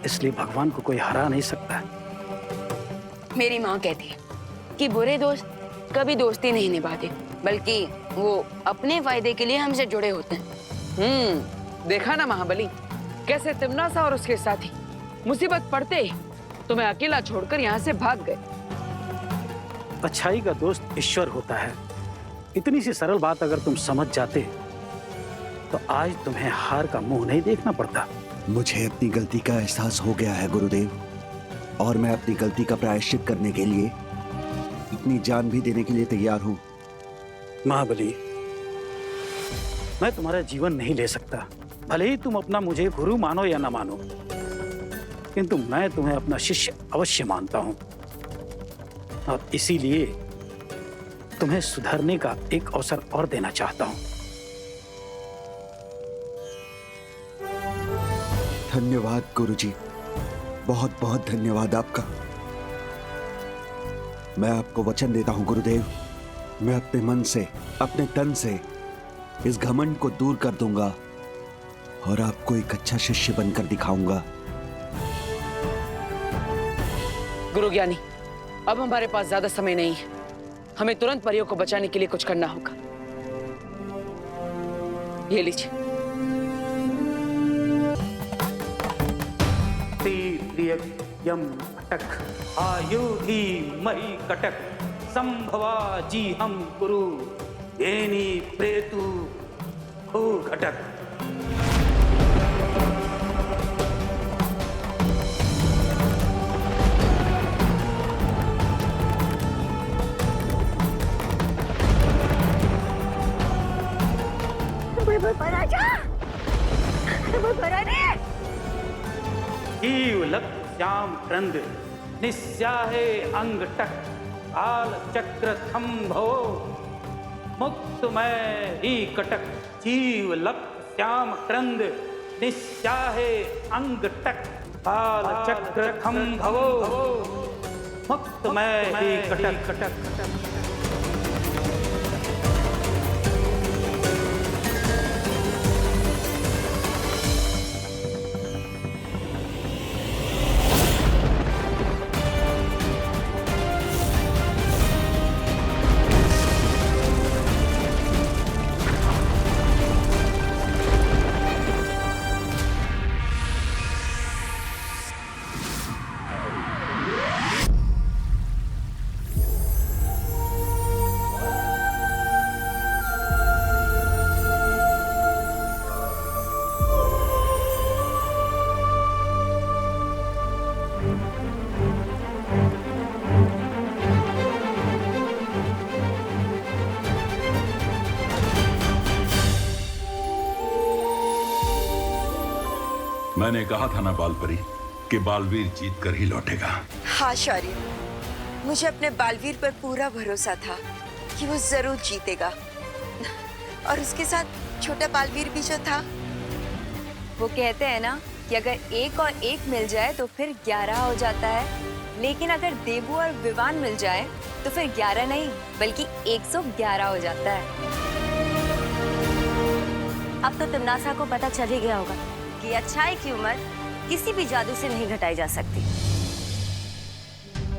इसलिए भगवान को कोई हरा नहीं सकता। मेरी माँ कहती है कि बुरे दोस्त कभी दोस्ती नहीं निभाते, बल्कि वो अपने फायदे के लिए हमसे जुड़े होते हैं। देखा ना महाबली, कैसे तिमनासा और उसके साथी मुसीबत पड़ते ही तुम्हें अकेला छोड़कर यहाँ से भाग गए। अच्छाई का दोस्त ईश्वर होता है। इतनी सी सरल बात अगर तुम समझ जाते तो आज तुम्हें हार का मुंह नहीं देखना पड़ता। मुझे अपनी गलती का एहसास हो गया है गुरुदेव, और मैं अपनी गलती का प्रायश्चित करने के लिए अपनी जान भी देने के लिए तैयार हूं। महाबली, मैं तुम्हारा जीवन नहीं ले सकता, भले ही तुम अपना मुझे गुरु मानो या ना मानो, किंतु मैं तुम्हें अपना शिष्य अवश्य मानता हूं, और इसीलिए तुम्हें सुधरने का एक अवसर और देना चाहता हूं। धन्यवाद गुरुजी, बहुत बहुत धन्यवाद आपका। मैं आपको वचन देता हूं गुरुदेव, मैं अपने मन से, अपने तन से इस घमंड को दूर कर दूंगा और आपको एक अच्छा शिष्य बनकर दिखाऊंगा। गुरु ज्ञानी, अब हमारे पास ज्यादा समय नहीं है, हमें तुरंत परियों को बचाने के लिए कुछ करना होगा। ये लीजिए। यम कटक आयुधि मही कटक संभवा जी हम गुरु येनी प्रेतु हो घटक। जीव लक श्याम क्रंद निस्याहे अंग टक काल चक्र थम्भो मुक्तमय ही कटक। जीव लक श्याम क्रंद निस्याहे अंग टक काल चक्र थम्भो मुक्तमय ही कटक कटक कटक। मैंने कहा था ना बालपरी कि बालवीर जीत कर ही लौटेगा। हाँ शौर्य, मुझे अपने बालवीर पर पूरा भरोसा था कि वो जरूर जीतेगा, और उसके साथ छोटा बालवीर भी जो था। वो कहते हैं ना कि अगर एक और एक मिल जाए तो फिर 11 हो जाता है, लेकिन अगर देवू और विवान मिल जाए तो फिर 11 नहीं बल्कि 111 हो जाता है। अब तो तिमनासा को पता चल ही गया होगा कि अच्छाई की उम्र किसी भी जादू से नहीं घटाई जा सकती।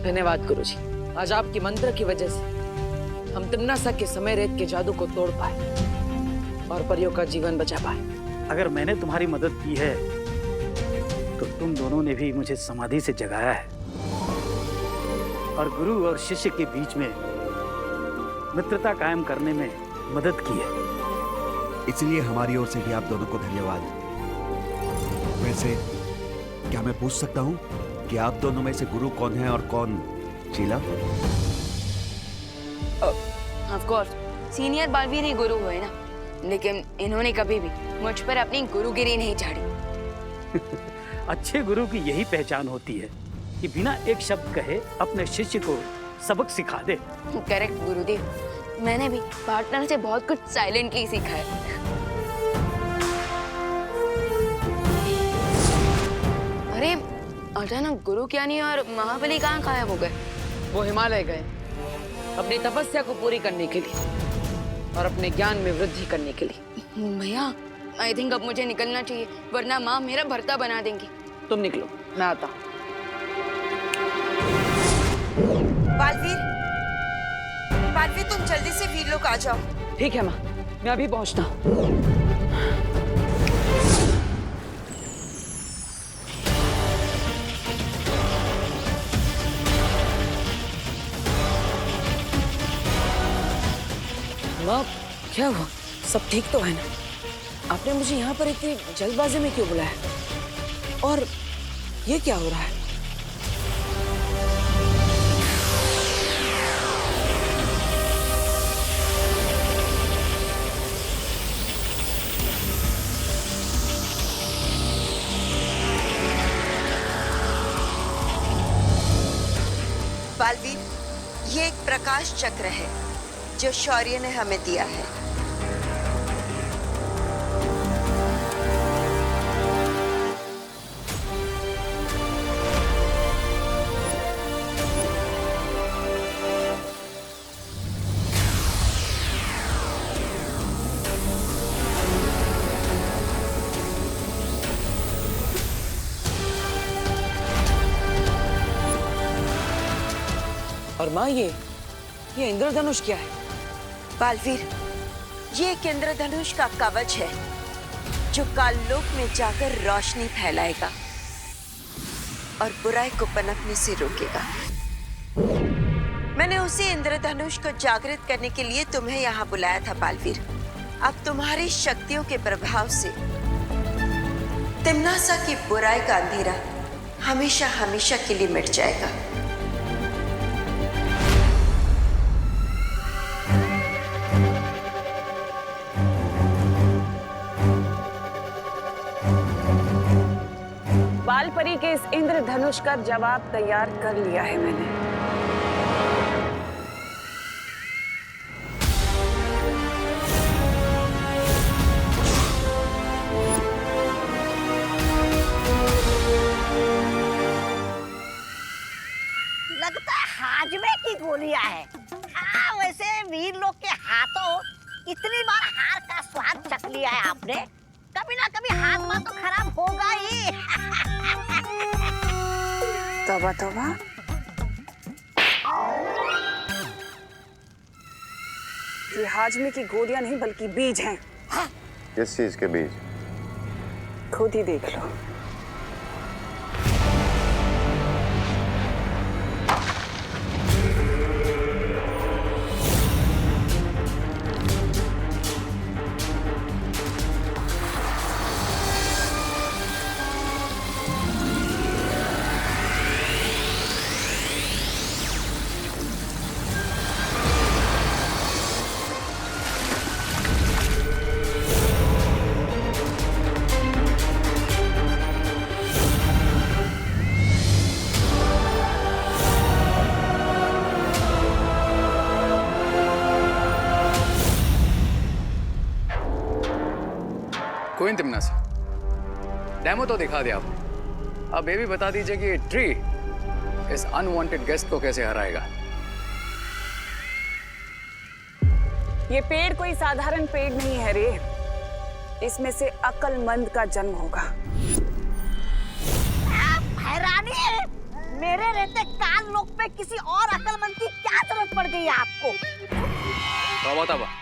धन्यवाद गुरुजी, आज आपकी मंत्र की वजह से हम तिमनासा के समय रेत के जादू को तोड़ पाए और परियों का जीवन बचा पाए। अगर मैंने तुम्हारी मदद की है तो तुम दोनों ने भी मुझे समाधि से जगाया है और गुरु और शिष्य के बीच में मित्रता कायम करने में मदद की है। इसलिए हमारी ओर से भी आप दोनों को धन्यवाद। वैसे क्या मैं पूछ सकता हूँ कि आप दोनों में से गुरु कौन है और कौन Sheela? Of course senior Balveer ही गुरु हुए ना, लेकिन इन्होंने कभी भी मुझ पर अपनी गुरुगिरी नहीं झाड़ी। अच्छे गुरु की यही पहचान होती है कि बिना एक शब्द कहे अपने शिष्य को सबक सिखा दे। करेक्ट गुरुदेव, मैंने भी पार्टनर से बहुत कुछ साइलेंटली सीखा है। अरे अचानक गुरु ज्ञानी और महाबली कहाँ गायब हो गए? वो हिमालय गए अपनी तपस्या को पूरी करने के लिए और अपने ज्ञान में वृद्धि करने के लिए। भैया, आई थिंक अब मुझे निकलना चाहिए, वरना माँ मेरा भरता बना देंगी। तुम निकलो, मैं आता हूँ। बालवीर, बालवीर तुम जल्दी से वीर लोग आ जाओ। ठीक है माँ, मैं अभी पहुंचता हूँ। माँ, क्या हुआ? सब ठीक तो है ना? आपने मुझे यहाँ पर इतनी जल्दबाजी में क्यों बुलाया? और ये क्या हो रहा है? बालवीर, ये एक प्रकाश चक्र है जो शौर्य ने हमें दिया है। और माँ, ये इंद्रधनुष क्या है? बालवीर, ये एक इंद्रधनुष का कवच है जो काललोक में जाकर रोशनी फैलाएगा और बुराई को पनपने से रोकेगा। मैंने उसी इंद्रधनुष को जागृत करने के लिए तुम्हें यहाँ बुलाया था बालवीर। अब तुम्हारी शक्तियों के प्रभाव से तिम्नासा की बुराई का अंधेरा हमेशा हमेशा के लिए मिट जाएगा। बालपरी के इस इंद्रधनुष का जवाब तैयार कर लिया है मैंने। लगता है हाजमे की गोलियां है। हाँ, वैसे वीर लोग के हाथों इतनी बार हार का स्वाद चख लिया है आपने, कभी ना कभी हाजमा तो खराब होगा ही। तौबा तौबा। ये हाजमे की गोलियां नहीं बल्कि बीज हैं। किस चीज के बीज? खुद ही देख लो। कोई तिम्नासा, डेमो तो दिखा दिया आपने। अब ये भी बता दीजिए कि ट्री इस अनवांटेड गेस्ट को कैसे हराएगा। ये पेड़ कोई साधारण पेड़ नहीं है रे। इसमें से अक्लमंद का जन्म होगा। हैरानी है, मेरे रहते काल लोक पे किसी और अक्लमंद की क्या जरूरत पड़ गई है आपको? तौबा तौबा।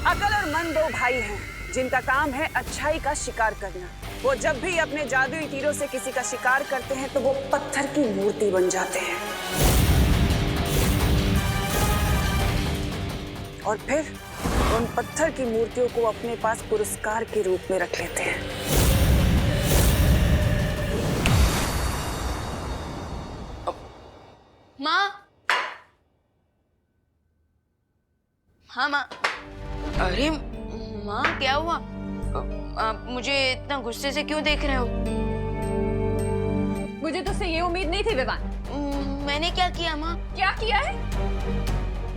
अकल और मन दो भाई हैं जिनका काम है अच्छाई का शिकार करना। वो जब भी अपने जादुई तीरों से किसी का शिकार करते हैं तो वो पत्थर की मूर्ति बन जाते हैं और फिर उन पत्थर की मूर्तियों को अपने पास पुरस्कार के रूप में रख लेते हैं। माँ, हाँ माँ। अरे माँ, क्या हुआ? आप मुझे इतना गुस्से से क्यों देख रहे हो? मुझे तुझसे ये उम्मीद नहीं थी विवान। मैंने क्या किया माँ? क्या किया है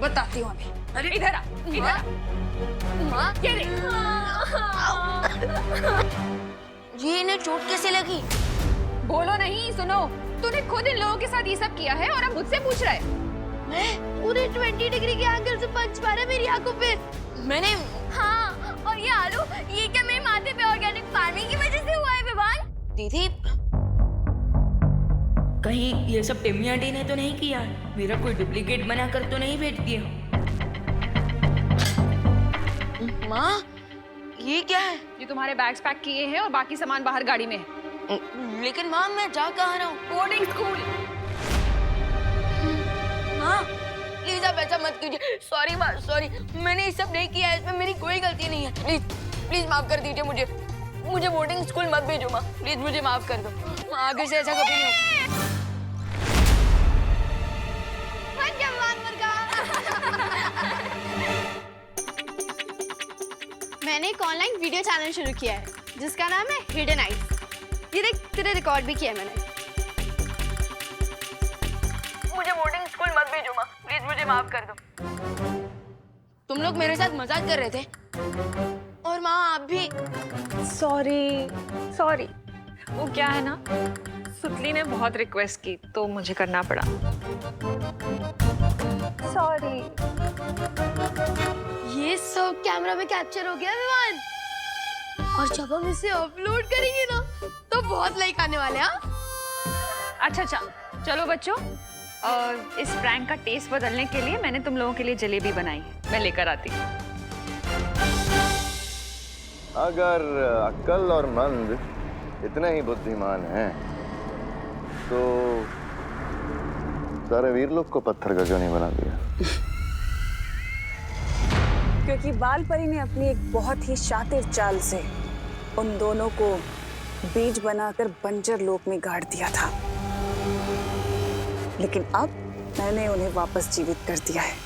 बताती हूँ अभी। अरे इधर आ, इधर आ। माँ, ये देख। ये इन्हें चोट कैसे लगी? बोलो नहीं, सुनो। तूने खुद इन लोगों के साथ ये सब किया है और अब मुझसे पूछ रहा है। 20 डिग्री के एंगल से पंच मारा मेरी आंखों पे। मैंने हाँ, और ये आलू, ये क्या मेरे माथे पे ऑर्गेनिक फार्मिंग की वजह से हुआ है विवान? दीदी, कहीं ये सब टिम्मी आंटी ने तो नहीं किया? मेरा कोई डुप्लीकेट बनाकर तो नहीं भेज दिया? माँ, ये क्या है? ये तुम्हारे बैग्स पैक किए हैं और बाकी सामान बाहर गाड़ी में है। लेकिन माँ, मैं जा कहाँ रहा हूँ? Boarding school. माँ, प्लीज आप ऐसा मत कीजिए। सॉरी माँ, सॉरी, मैंने ये सब नहीं किया है, इसमें मेरी कोई गलती नहीं है। प्लीज प्लीज माफ कर दीजिए मुझे। मुझे बोर्डिंग स्कूल मत भेजो माँ, प्लीज मुझे माफ कर दो। माँ, आगे से ऐसा कभी नहीं होगा। मैंने एक ऑनलाइन वीडियो चैनल शुरू किया है जिसका नाम है हिडन आइज। ये देख, तेरे रिकॉर्ड भी किया है मैंने। मुझे बोर्डिंग स्कूल मत भेजो माँ, प्लीज मुझे माफ कर दो। तुम लोग मेरे साथ मजाक कर रहे थे और माँ आप भी। सॉरी, वो क्या है ना, सुतली ने बहुत रिक्वेस्ट की तो मुझे करना पड़ा। सॉरी। ये सब कैमरा में कैप्चर हो गया विवान, और जब हम इसे अपलोड करेंगे ना तो बहुत लाइक आने वाले हैं। अच्छा, चलो बच्चों, इस प्रैंक का टेस्ट बदलने के लिए मैंने तुम लोगों के लिए जलेबी बनाई है, मैं लेकर आती हूँ। अगर अक्ल और मंद इतने ही बुद्धिमान हैं तो सारे वीर लोग को पत्थर का क्यों नहीं बना दिया? क्योंकि बाल परी ने अपनी एक बहुत ही शातिर चाल से उन दोनों को बीज बनाकर बंजर लोक में गाड़ दिया था, लेकिन अब मैंने उन्हें वापस जीवित कर दिया है।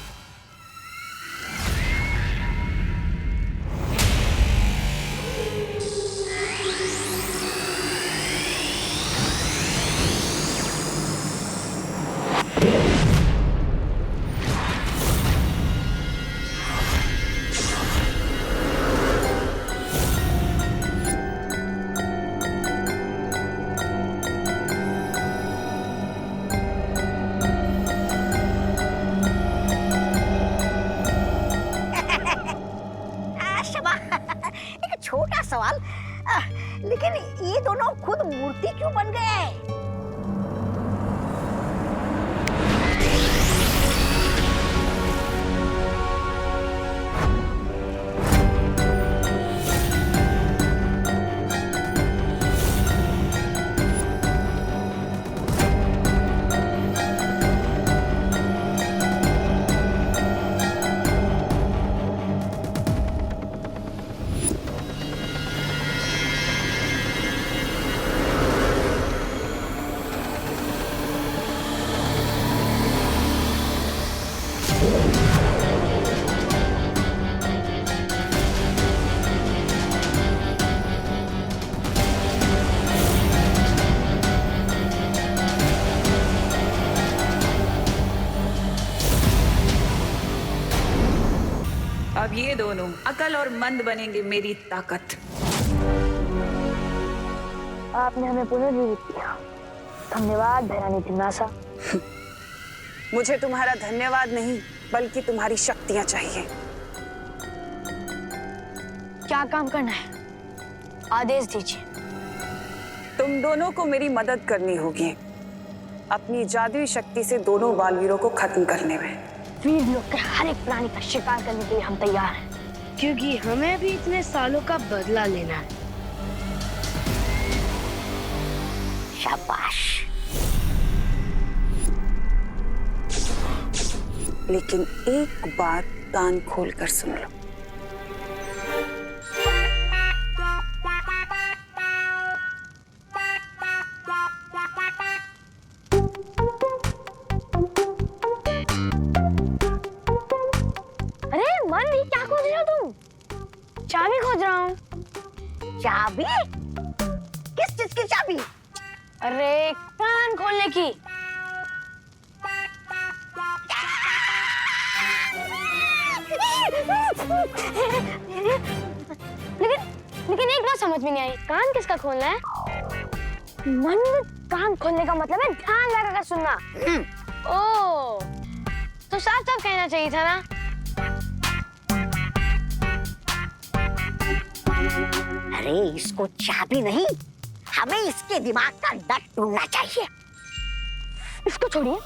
छोटा सवाल, लेकिन ये दोनों खुद मूर्ति क्यों बन गए? अब ये दोनों अकल और मंद बनेंगे मेरी ताकत। आपने हमें पुनर्जीवित किया, धन्यवाद भैरानी जिम्नासा। मुझे तुम्हारा धन्यवाद नहीं बल्कि तुम्हारी शक्तियां चाहिए। क्या काम करना है, आदेश दीजिए। तुम दोनों को मेरी मदद करनी होगी अपनी जादुई शक्ति से दोनों बालवीरों को खत्म करने में। वीर लोग के हर एक प्राणी का शिकार करने के लिए हम तैयार हैं, क्योंकि हमें भी इतने सालों का बदला लेना है। शाबाश। लेकिन एक बात कान खोलकर सुन लो। अरे मन, ये क्या खोज रहे हो तुम? चाबी खोज रहा हूँ। चाबी? किस चीज की चाबी? अरे कान खोलने की। लेकिन एक बात समझ में नहीं आई, कान किसका खोलना है? मन, कान खोलने का मतलब है ध्यान लगाकर सुनना। ओ, तो साफ साफ कहना चाहिए था ना। अरे इसको चाबी नहीं, हमें इसके दिमाग का नट ढूंढना चाहिए। इसको छोड़िए,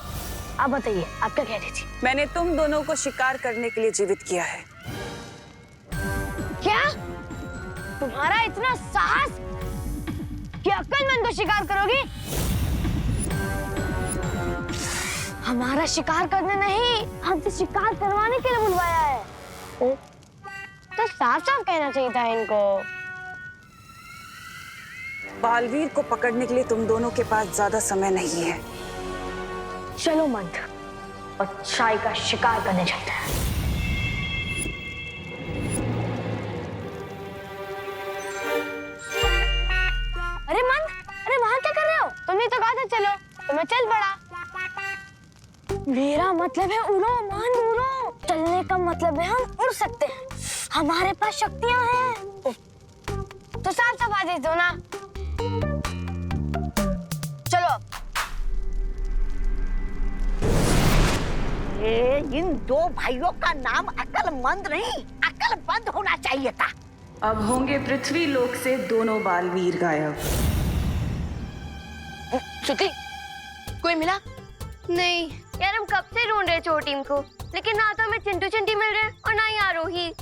आप बताइए आप क्या कह रही थी? मैंने तुम दोनों को शिकार करने के लिए जीवित किया है। क्या? तुम्हारा इतना साहस कि अक्लमंद को शिकार करोगी? हमारा शिकार करने नहीं, हमसे शिकार करवाने के लिए बुलवाया है। तो साफ साफ कहना चाहिए था इनको। बालवीर को पकड़ने के लिए तुम दोनों के पास ज्यादा समय नहीं है। चलो मंद, अच्छाई का शिकार करने चलते हैं। अरे मंद, अरे वहां क्या कर रहे हो? तुमने तो कहा था चलो, तो मैं चल पड़ा। मेरा मतलब है उड़ो मंद, उड़ो। चलने का मतलब है हम उड़ सकते हैं, हमारे पास शक्तियां हैं। तो साफ साफ आदेश दो ना। चलो। इन दो भाइयों का नाम अक्लमंद नहीं, अक्लबंद होना चाहिए था। अब होंगे पृथ्वी लोक से दोनों बालवीर गायब। श्रुति, कोई मिला? नहीं यार, हम कब से ढूंढ रहे चोर टीम को, लेकिन ना तो हमें चिंटू चिंटी मिल रहे और ना ही आरोही।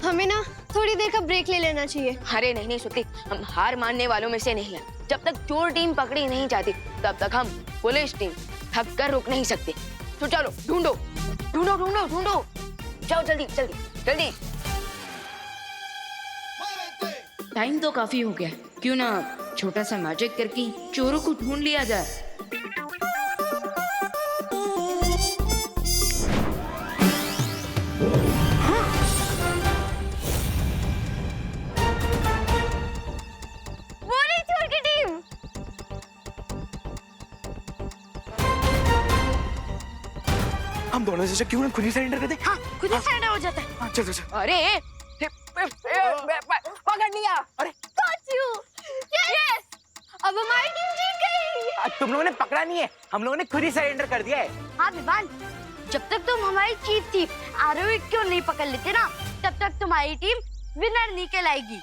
हमें ना थोड़ी देर का ब्रेक ले लेना चाहिए। अरे नहीं नहीं श्रुति, हम हार मानने वालों में से नहीं है। जब तक चोर टीम पकड़ी नहीं जाती तब तक हम पुलिस टीम थक कर रुक नहीं सकते। तो चलो ढूंढो ढूंढो ढूंढो ढूंढो, जाओ जल्दी जल्दी जल्दी। टाइम तो काफी हो गया, क्यों ना छोटा सा मैजिक करके चोरों को ढूंढ लिया जाए। हम दोनों से क्यों ना खुद ही सरेंडर कर दे? हाँ, खुद ही सरेंडर हो जाता है। हाँ, चल चल चल। अरे पकड़ लिया। अरे यस, अब हमारी टीम जीत गई। तुम लोगों ने पकड़ा नहीं है, हम लोगों ने खुद ही सरेंडर कर दिया है। हाँ विवान, जब तक तुम हमारी चीफ थी आरोही क्यों नहीं पकड़ लेते ना, तब तक तुम्हारी टीम विनर निकल आएगी।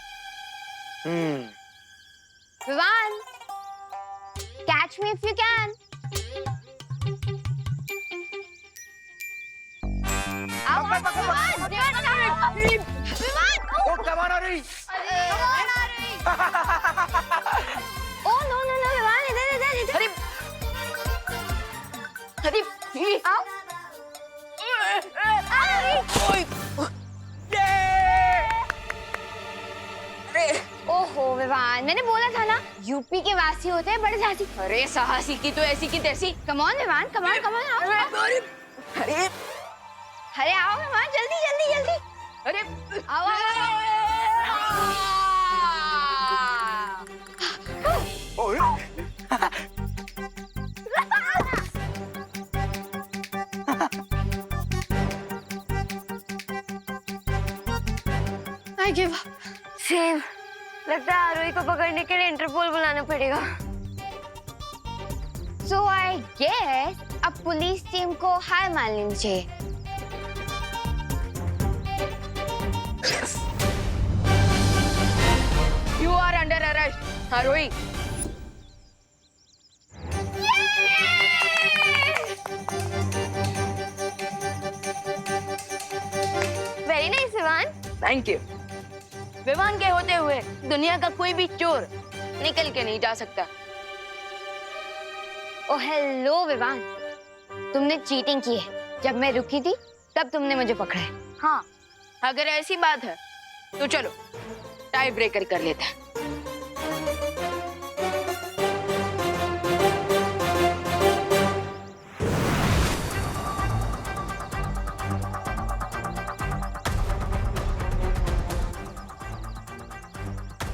Vivaan, catch me if you can. आओ Vivaan, oh come on Aarohi. Oh no no no Vivaan, इधर इधर इधर। अरे आओ। ओहो विवान, मैंने बोला था ना यूपी के वासी होते हैं बड़े साहसी। अरे साहसी की तो ऐसी की तैसी। Come on Vivaan, come on come on. अरे अरे आओ विवान, जल्दी जल्दी जल्दी। अरे आओ I give up. सेम, लगता है आरोही को पकड़ने के लिए इंटरपोल बुलाना पड़ेगा। So I guess अब पुलिस टीम को हार मान लेनी चाहिए। You are under arrest, Aarohi. Very nice Vivaan. Thank you. Vivaan के होते हुए दुनिया का कोई भी चोर निकल के नहीं जा सकता। ओ हेलो विवान, तुमने चीटिंग की है। जब मैं रुकी थी तब तुमने मुझे पकड़ा है। हाँ, अगर ऐसी बात है तो चलो टाई ब्रेकर कर लेते हैं।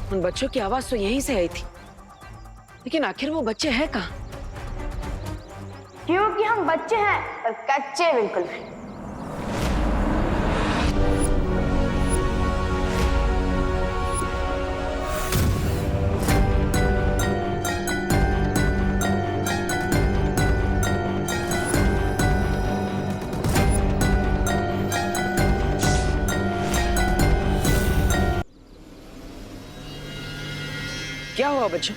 उन बच्चों की आवाज तो यहीं से आई थी, लेकिन आखिर वो बच्चे हैं कहाँ? क्योंकि हम बच्चे हैं पर कच्चे बिल्कुल नहीं। क्या हुआ बच्चों?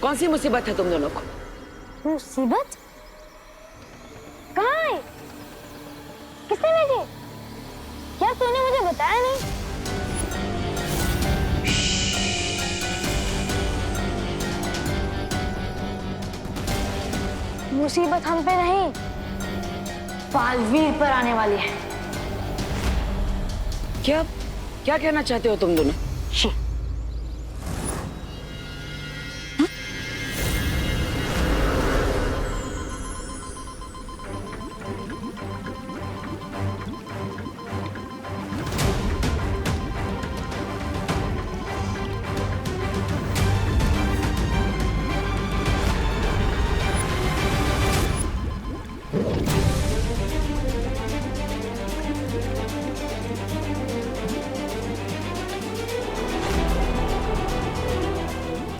कौन सी मुसीबत है तुम दोनों को? मुसीबत? कहाँ है? किसने भेजी? क्या तूने मुझे बताया नहीं? मुसीबत हम पे नहीं, बालवीर पर आने वाली है। क्या क्या कहना चाहते हो तुम दोनों?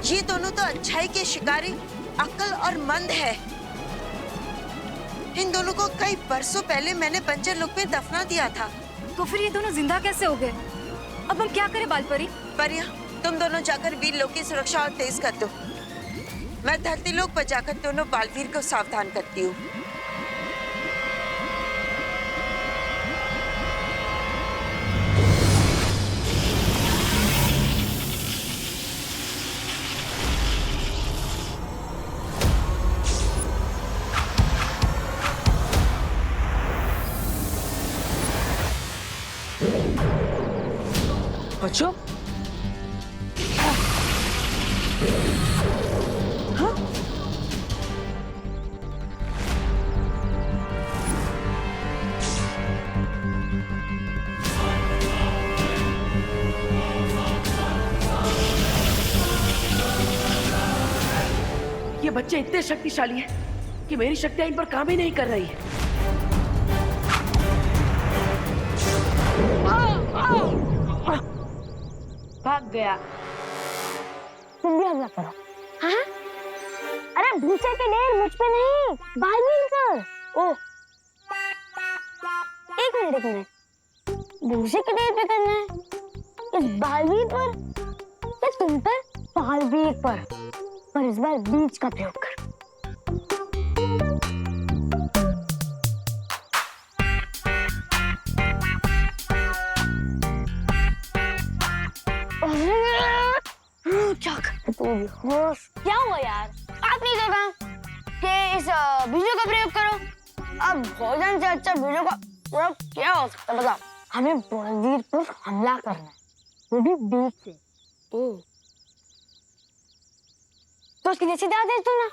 ये दोनों तो अच्छाई के शिकारी अक्ल और मंद है। इन दोनों को कई बरसों पहले मैंने बंजर लोक में दफना दिया था। तो फिर ये दोनों जिंदा कैसे हो गए? अब हम क्या करें बालपरी? परिया, तुम दोनों जाकर वीर लोक की सुरक्षा और तेज कर दो। मैं धरती लोक पर जाकर दोनों बालवीर को सावधान करती हूँ। बच्चों, ये बच्चे इतने शक्तिशाली हैं कि मेरी शक्तियां इन पर काम ही नहीं कर रही है। भाग गया। तुम भी हमला करो। हाँ? अरे भूसे के ढेर मुझ पे नहीं, बालवीर पर। ओह, एक मिनट। भूसे के ढेर पे करना है? इस बालवीर पर या तुम पर? बालवीर पर इस बार बीज का प्रयोग कर। क्या हुआ यार? आपने कहा कि इस बीजों का प्रयोग करो। अब भोजन से अच्छा बीजों का प्रयोग क्या हो सकता है बताओ? हमें बालवीर पर हमला करना है, वो भी बीज से। ओह, तो उसकी जैसी आदेश दो ना।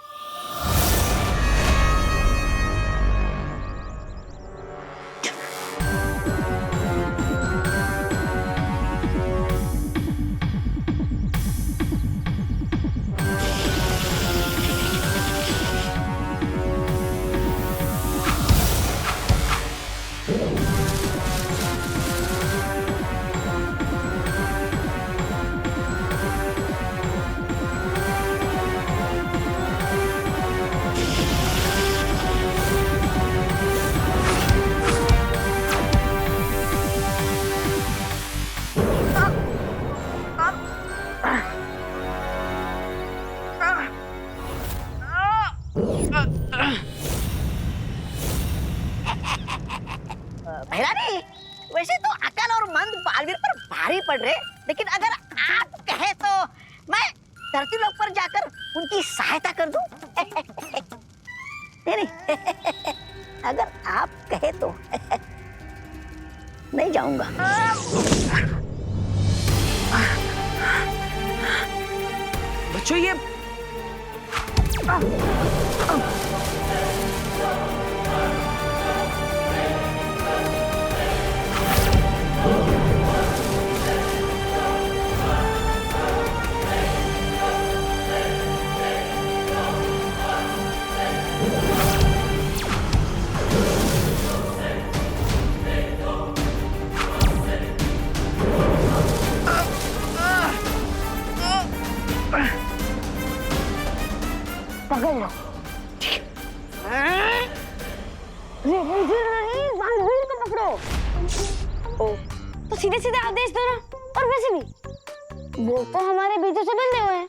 भैरानी, वैसे तो अकल और मंद बालवीर पर भारी पड़ रहे, लेकिन अगर आप कहे तो मैं धरती लोक पर जाकर उनकी सहायता कर दूं। नहीं, अगर आप कहे तो नहीं जाऊंगा। बच्चों, ये पकड़ लो। बालवीर को पकड़ो। ओ, तो सीधे सीधे आदेश दो ना। और वैसे भी वो तो हमारे बीजों से बंधे हुए हैं,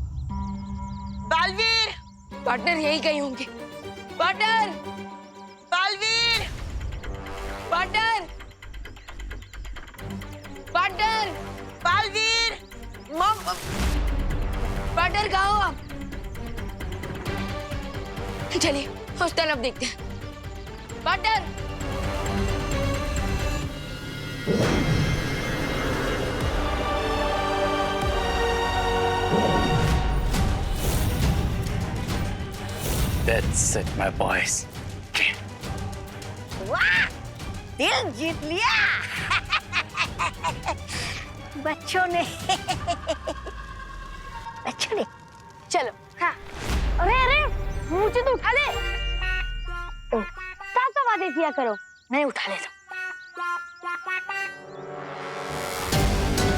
पार्टनर यही कहीं होंगे। Partner, Baalveer, partner, partner, Baalveer, मम, पार्टनर कहाँ हो आप? चलिए उस तरफ देखते हैं। Partner, That's it, my boys. वाह, दिल जीत लिया बच्चों ने बच्चों ने। चलो। हाँ। अरे अरे मुझे तो उठा ले। साफ साफ बातें किया करो। मैं उठा लेता हूँ।